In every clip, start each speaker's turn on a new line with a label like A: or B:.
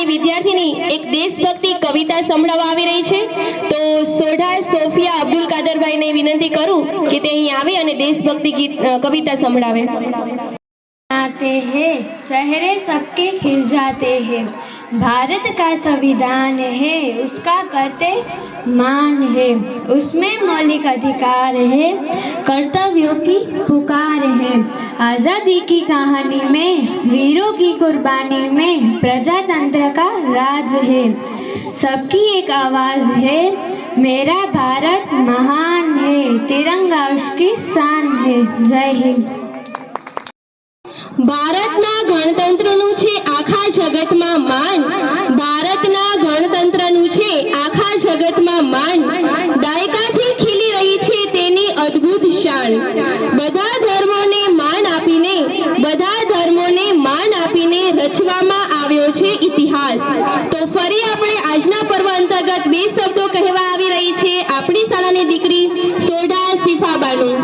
A: શાળાની વિદ્યાર્થીની એક દેશભક્તિ કવિતા સંભળાવવા આવી રહી છે। તો સોઢા સોફિયા અબ્દુલ કાદરભાઈને વિનંતી કરું કે તે અહીં આવે અને દેશભક્તિ ગીત કવિતા સંભળાવે।
B: आते हैं चेहरे सबके खिल जाते हैं, भारत का संविधान है उसका करते मान है, उसमें मौलिक अधिकार है कर्तव्यों की पुकार है, आज़ादी की कहानी में वीरों की कुर्बानी में प्रजातंत्र का राज है, सबकी एक आवाज़ है मेरा भारत महान है, तिरंगा उसकी शान है। जय हिंद।
A: ભારતના ગણતંત્રનું છે આખા જગતમાં માન, ભારતના ગણતંત્રનું છે આખા જગતમાં માન, દાયકાથી ખીલી રહી છે તેની અદ્ભુત શાન, બધા ધર્મોને માન આપીને રચવામાં આવ્યો છે ઇતિહાસ। તો ફરી આપણે આજના પર્વ અંતર્ગત બે શબ્દો કહેવા આવી રહી છે આપણી શાળાની દીકરી સોઢા શિફાબાનું।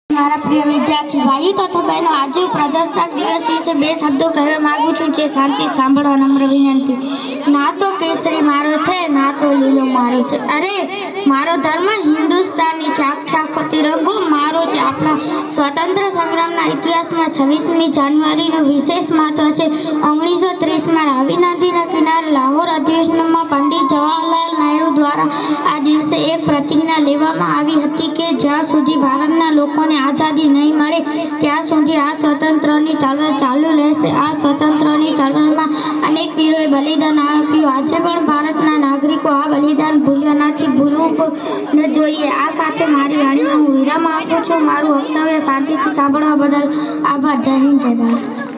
B: મારા પ્રિય વિદ્યાર્થી ભાઈઓ તથા બહેનો, આજે હું પ્રજાસત્તાક દિવસ વિશે બે શબ્દો કહેવા માંગુ છું, જે શાંતિ સાંભળવા નમ્ર વિનંતી। ના તો કેસરી મારો છે, ના તો લીલો મારો છે, અરે મારો ધર્મ હિન્દુસ્તાની છે, આખો તિરંગો મારો છે। આપણા સ્વતંત્ર સંગ્રામના ઇતિહાસમાં 26મી જાન્યુઆરીનું વિશેષ મહત્વ છે। 1930માં રાવી નદીના કિનારે લાહોર અધિવેશનમાં પંડિત જવાહરલાલ નહેરુ દ્વારા આ દિવસે એક પ્રતિજ્ઞા લેવામાં આવી હતી કે જ્યાં સુધી ભારતના લોકોને આઝાદી નહીં મળે ત્યાં સુધી આ સ્વતંત્રની ચળવળ ચાલુ રહેશે। આ સ્વતંત્રની ચળવળમાં અનેક વીરોએ બલિદાન આપ્યું। આજે પણ ભારતના નાગરિકો આ બલિદાન ભૂલ્યા નથી, ભૂલવું ન જોઈએ। આ સાથે મારી વાણીનો હું વિરામ આપું છું। મારું વક્તવ્ય શાંતિથી સાંભળવા બદલ આભાર। જય હિન્દ, જય ભારત।